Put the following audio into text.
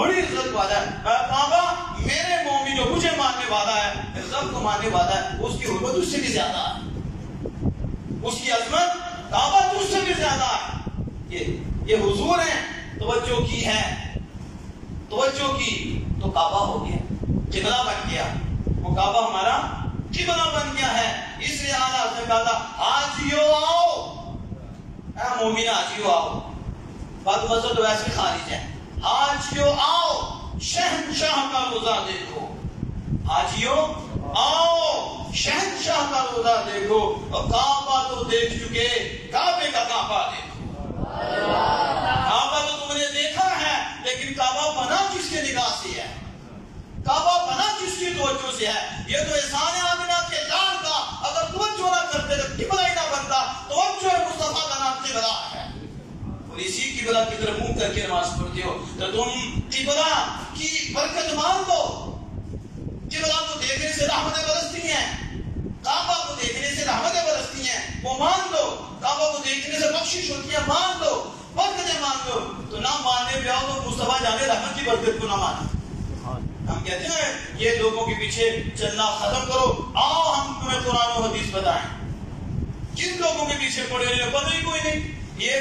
بڑی عزت والا ہے. کعبہ میرے مومن جو مجھے ماننے والا ہے, رب کو ماننے والا ہے, اس کی حرمت اس سے بھی زیادہ ہے, اس کی عظمت کعبہ اس سے بھی زیادہ ہے. یہ حضور ہیں, توجہ کی ہے, توجہ کی تو کعبہ ہو گیا, قبلہ بن گیا. وہ کعبہ ہمارا قبلہ بن گیا ہے. اس لیے اعلیٰ نے کہا تھا حاجیو آؤ, اے مومن حاجیو آؤ. بات مزہ تو ویسے خارج ہے. حاجیو آؤ, شہنشاہ کا روزہ دیکھو. حاجیو آؤ, شہنشاہ کا روزہ دیکھو. اور کعبہ تو دیکھ چکے, کعبے کا کعبہ دیکھو. کعبہ تو تم نے دیکھا ہے, لیکن کعبہ بنا کس کے نگاہ سے ہے, کعبہ بنا کس کی توجہ سے ہے. یہ تو احسان آمنہ کے لال کا اگر توجہ نہ کرتے تو قبلہ ہی نہ بنتا. توجہ مصطفیٰ کا نام قبلہ ہے, اور اسی قبلہ کی طرف منہ کر کے نماز پڑھتے ہو تو تم قبلہ کی برکت مان لو. قبلہ کو دیکھنے سے رحمتیں برستی ہیں, کعبہ کو دیکھنے سے رحمتیں برستی ہیں, وہ مان لو. کعبہ کو دیکھنے سے بخشش ہوتی ہے, مان لو, برکتیں مان لو. تو نہ ماننے پہ آؤ تو مصطفیٰ جانے رحمت کی برکت کو نہ مانے. ہم کہتے ہیں یہ لوگوں کے پیچھے چلنا ختم کرو, آؤ ہم تمہیں قرآن و حدیث بتائیں. کن لوگوں کے پیچھے پڑے ہوئے پتہ ہی کوئی نہیں. یہ